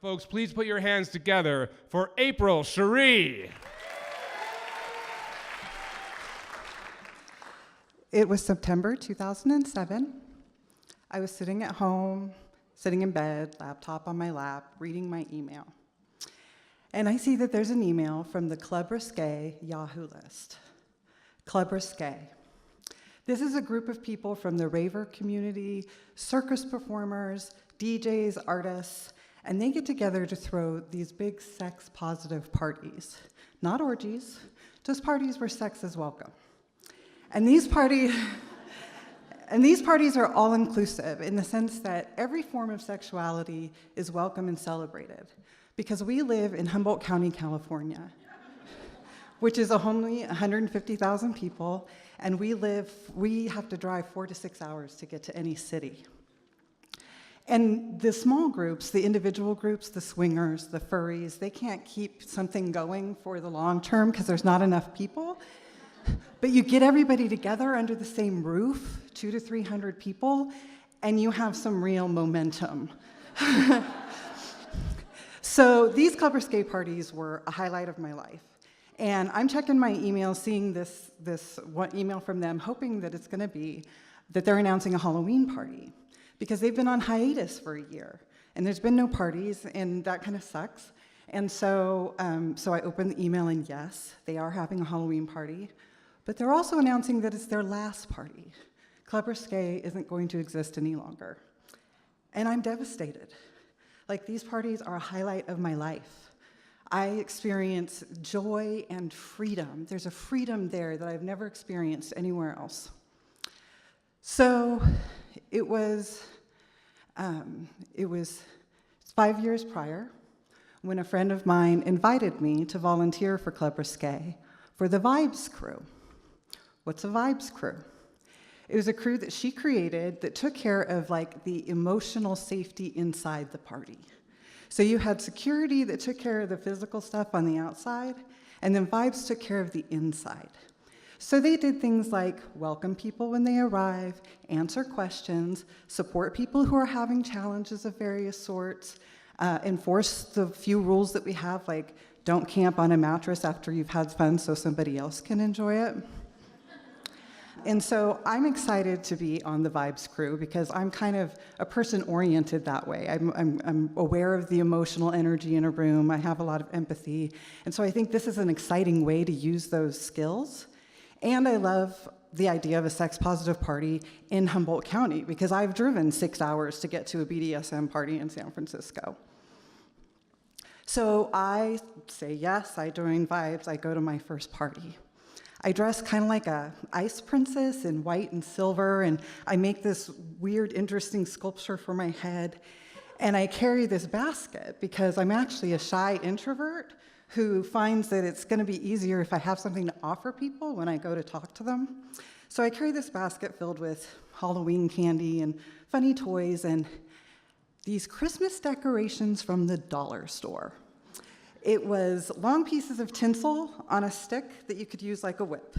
Folks, please put your hands together for April Cheri. It was September 2007. I was sitting at home, sitting in bed, laptop on my lap, reading my email. And I see that there's an email from the Club Risque Yahoo list. Club Risque. This is a group of people from the raver community, circus performers, DJs, artists, and they get together to throw these big sex-positive parties. Not orgies, just parties where sex is welcome. And these parties are all-inclusive in the sense that every form of sexuality is welcome and celebrated, because we live in Humboldt County, California, which is only 150,000 people, and we have to drive 4 to 6 hours to get to any city. And the small groups, the individual groups, the swingers, the furries, they can't keep something going for the long term because there's not enough people. But you get everybody together under the same roof, 200 to 300 people, and you have some real momentum. So these Club Risque parties were a highlight of my life. And I'm checking my email, seeing this one email from them, hoping that it's going to be that they're announcing a Halloween party, because they've been on hiatus for a year, and there's been no parties, and that kind of sucks. And so I opened the email, and yes, they are having a Halloween party, but they're also announcing that it's their last party. Club Risque isn't going to exist any longer. And I'm devastated. Like, these parties are a highlight of my life. I experience joy and freedom. There's a freedom there that I've never experienced anywhere else. So it was 5 years prior when a friend of mine invited me to volunteer for Club Risque for the Vibes crew. What's a Vibes crew? It was a crew that she created that took care of like the emotional safety inside the party. So you had security that took care of the physical stuff on the outside, and then Vibes took care of the inside. So they did things like welcome people when they arrive, answer questions, support people who are having challenges of various sorts, enforce the few rules that we have, like don't camp on a mattress after you've had fun so somebody else can enjoy it. And so I'm excited to be on the Vibes crew because I'm kind of a person oriented that way. I'm aware of the emotional energy in a room. I have a lot of empathy. And so I think this is an exciting way to use those skills. And I love the idea of a sex-positive party in Humboldt County because I've driven 6 hours to get to a BDSM party in San Francisco. So I say yes, I join Vibes, I go to my first party. I dress kind of like a ice princess in white and silver, and I make this weird, interesting sculpture for my head, and I carry this basket because I'm actually a shy introvert who finds that it's going to be easier if I have something to offer people when I go to talk to them. So I carry this basket filled with Halloween candy and funny toys and these Christmas decorations from the dollar store. It was long pieces of tinsel on a stick that you could use like a whip.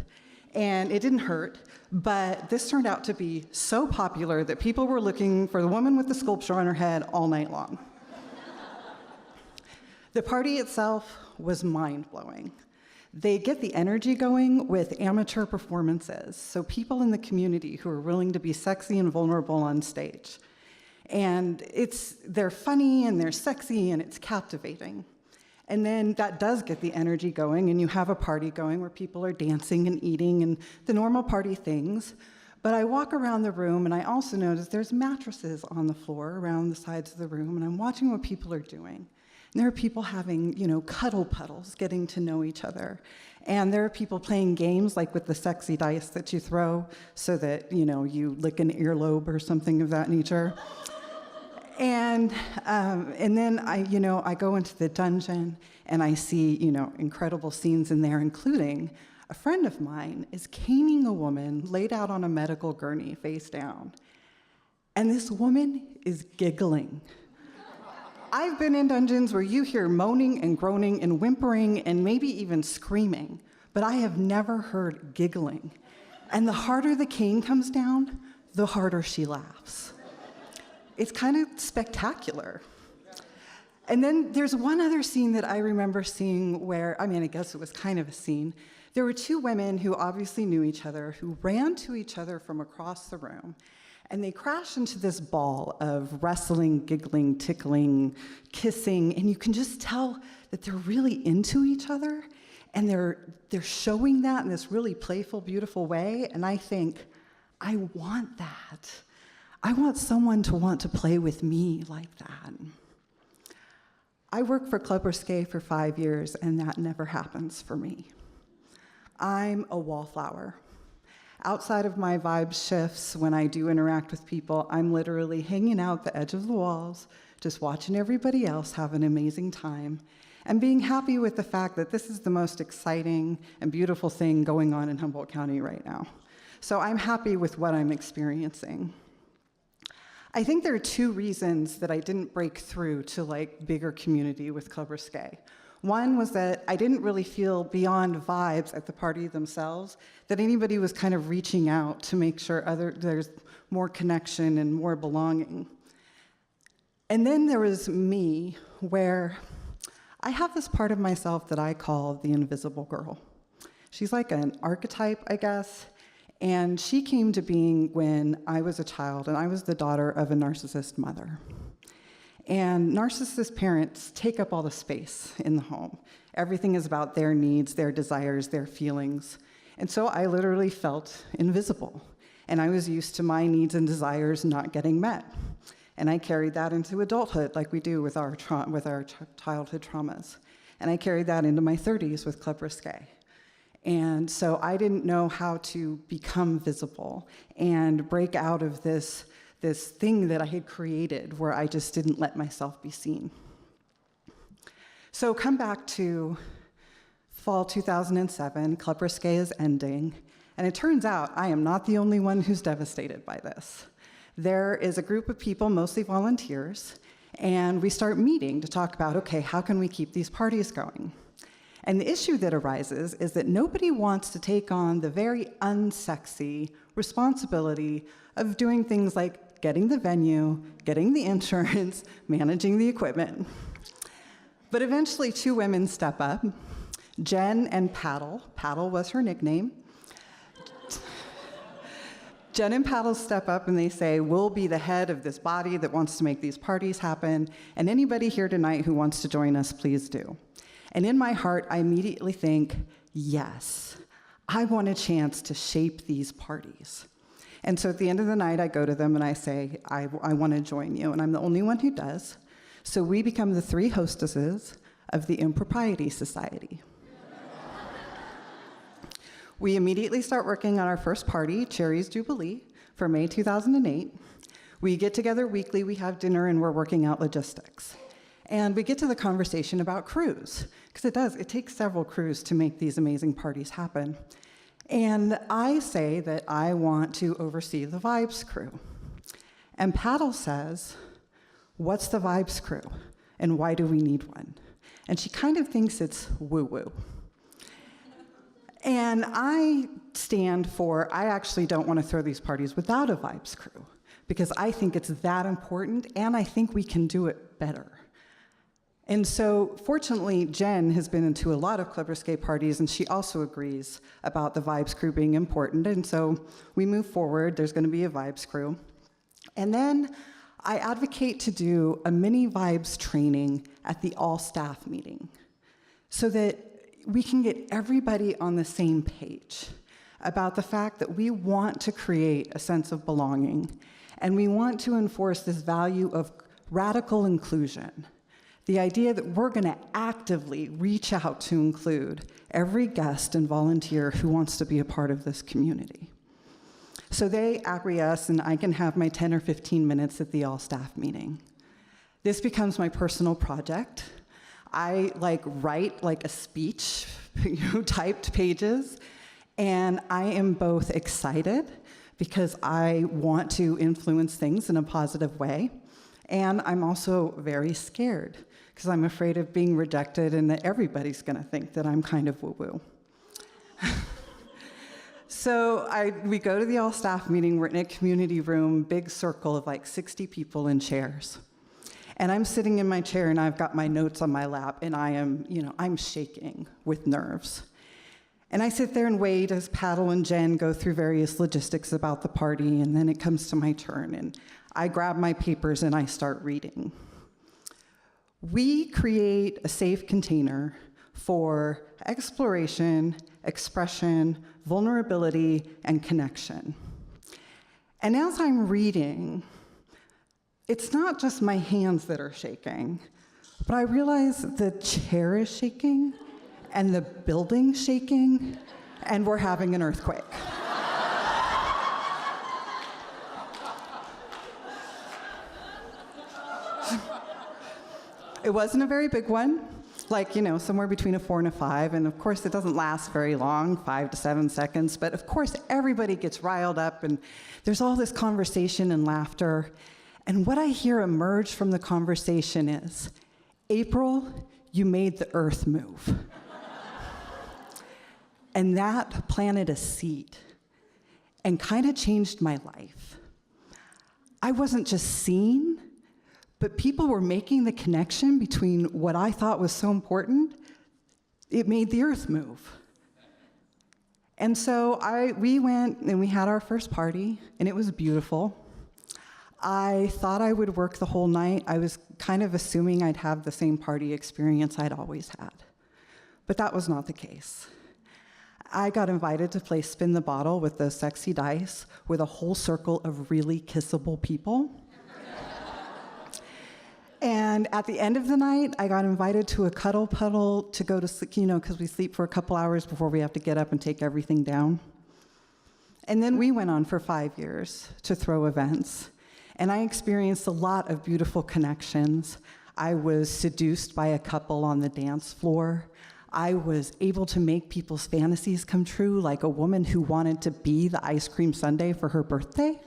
And it didn't hurt, but this turned out to be so popular that people were looking for the woman with the sculpture on her head all night long. The party itself was mind-blowing. They get the energy going with amateur performances, so people in the community who are willing to be sexy and vulnerable on stage. And they're funny and they're sexy and it's captivating. And then that does get the energy going, and you have a party going where people are dancing and eating and the normal party things. But I walk around the room, and I also notice there's mattresses on the floor around the sides of the room, and I'm watching what people are doing. And there are people having, cuddle puddles, getting to know each other. And there are people playing games, like with the sexy dice that you throw so that, you lick an earlobe or something of that nature. And then I go into the dungeon and I see, incredible scenes in there, including a friend of mine is caning a woman laid out on a medical gurney, face down. And this woman is giggling. I've been in dungeons where you hear moaning and groaning and whimpering and maybe even screaming, but I have never heard giggling. And the harder the cane comes down, the harder she laughs. It's kind of spectacular. And then there's one other scene that I remember seeing where, I mean, I guess it was kind of a scene. There were two women who obviously knew each other, who ran to each other from across the room, and they crashed into this ball of wrestling, giggling, tickling, kissing, and you can just tell that they're really into each other, and they're showing that in this really playful, beautiful way, and I think, I want that. I want someone to want to play with me like that. I worked for Club Risque for 5 years, and that never happens for me. I'm a wallflower. Outside of my vibe shifts, when I do interact with people, I'm literally hanging out the edge of the walls, just watching everybody else have an amazing time, and being happy with the fact that this is the most exciting and beautiful thing going on in Humboldt County right now. So I'm happy with what I'm experiencing. I think there are two reasons that I didn't break through to bigger community with Club Risque. One was that I didn't really feel beyond vibes at the party themselves, that anybody was kind of reaching out to make sure there's more connection and more belonging. And then there was me, where I have this part of myself that I call the invisible girl. She's like an archetype, I guess, and she came to being when I was a child, and I was the daughter of a narcissist mother. And narcissist parents take up all the space in the home. Everything is about their needs, their desires, their feelings. And so I literally felt invisible. And I was used to my needs and desires not getting met. And I carried that into adulthood, like we do with our childhood traumas. And I carried that into my 30s with Club Risque. And so I didn't know how to become visible and break out of this thing that I had created where I just didn't let myself be seen. So come back to fall 2007, Club Risque is ending, and it turns out I am not the only one who's devastated by this. There is a group of people, mostly volunteers, and we start meeting to talk about, okay, how can we keep these parties going? And the issue that arises is that nobody wants to take on the very unsexy responsibility of doing things like getting the venue, getting the insurance, managing the equipment. But eventually 2 women step up, Jen and Paddle. Paddle was her nickname. Jen and Paddle step up and they say, we'll be the head of this body that wants to make these parties happen, and anybody here tonight who wants to join us, please do. And in my heart, I immediately think, yes, I want a chance to shape these parties. And so at the end of the night, I go to them and I say, I want to join you, and I'm the only one who does. So we become the 3 hostesses of the Impropriety Society. We immediately start working on our first party, Cheri's Jubilee, for May 2008. We get together weekly, we have dinner, and we're working out logistics. And we get to the conversation about crews, because it takes several crews to make these amazing parties happen. And I say that I want to oversee the Vibes crew. And Paddle says, what's the Vibes crew? And why do we need one? And she kind of thinks it's woo-woo. And I stand for, I actually don't want to throw these parties without a Vibes crew, because I think it's that important, and I think we can do it better. And so, fortunately, Jen has been into a lot of Club Risque parties, and she also agrees about the Vibes crew being important. And so we move forward. There's going to be a Vibes crew. And then I advocate to do a mini Vibes training at the all-staff meeting so that we can get everybody on the same page about the fact that we want to create a sense of belonging, and we want to enforce this value of radical inclusion. The idea that we're going to actively reach out to include every guest and volunteer who wants to be a part of this community. So they acquiesce, and I can have my 10 or 15 minutes at the all-staff meeting. This becomes my personal project. I write a speech, typed pages, and I am both excited because I want to influence things in a positive way, and I'm also very scared because I'm afraid of being rejected and that everybody's going to think that I'm kind of woo-woo. So we go to the all-staff meeting. We're in a community room, big circle of 60 people in chairs. And I'm sitting in my chair and I've got my notes on my lap and I'm shaking with nerves. And I sit there and wait as Paddle and Jen go through various logistics about the party, and then it comes to my turn, and I grab my papers and I start reading. We create a safe container for exploration, expression, vulnerability, and connection. And as I'm reading, it's not just my hands that are shaking, but I realize the chair is shaking, and the building's shaking, and we're having an earthquake. It wasn't a very big one, somewhere between a 4 and a 5, and of course it doesn't last very long, 5 to 7 seconds, but of course everybody gets riled up, and there's all this conversation and laughter, and what I hear emerge from the conversation is, April, you made the earth move. And that planted a seed and kind of changed my life. I wasn't just seen, but people were making the connection between what I thought was so important. It made the earth move. And so we went and we had our first party, and it was beautiful. I thought I would work the whole night. I was kind of assuming I'd have the same party experience I'd always had. But that was not the case. I got invited to play Spin the Bottle with those sexy dice with a whole circle of really kissable people. And at the end of the night, I got invited to a cuddle puddle to go to sleep, because we sleep for a couple hours before we have to get up and take everything down. And then we went on for 5 years to throw events. And I experienced a lot of beautiful connections. I was seduced by a couple on the dance floor. I was able to make people's fantasies come true, like a woman who wanted to be the ice cream sundae for her birthday.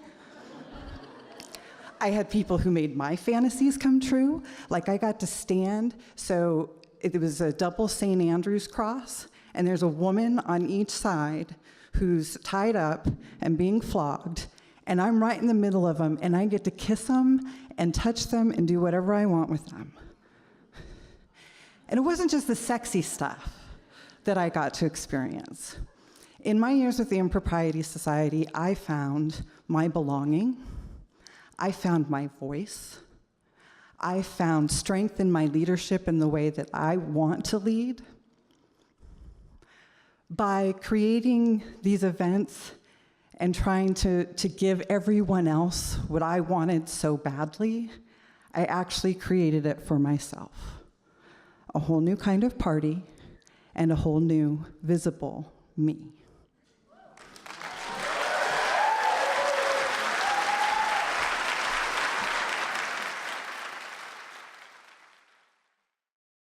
I had people who made my fantasies come true, like I got to stand, so it was a double St. Andrew's cross, and there's a woman on each side who's tied up and being flogged, and I'm right in the middle of them, and I get to kiss them and touch them and do whatever I want with them. And it wasn't just the sexy stuff that I got to experience. In my years with the Impropriety Society, I found my belonging. I found my voice. I found strength in my leadership in the way that I want to lead. By creating these events and trying to give everyone else what I wanted so badly, I actually created it for myself. A whole new kind of party and a whole new visible me.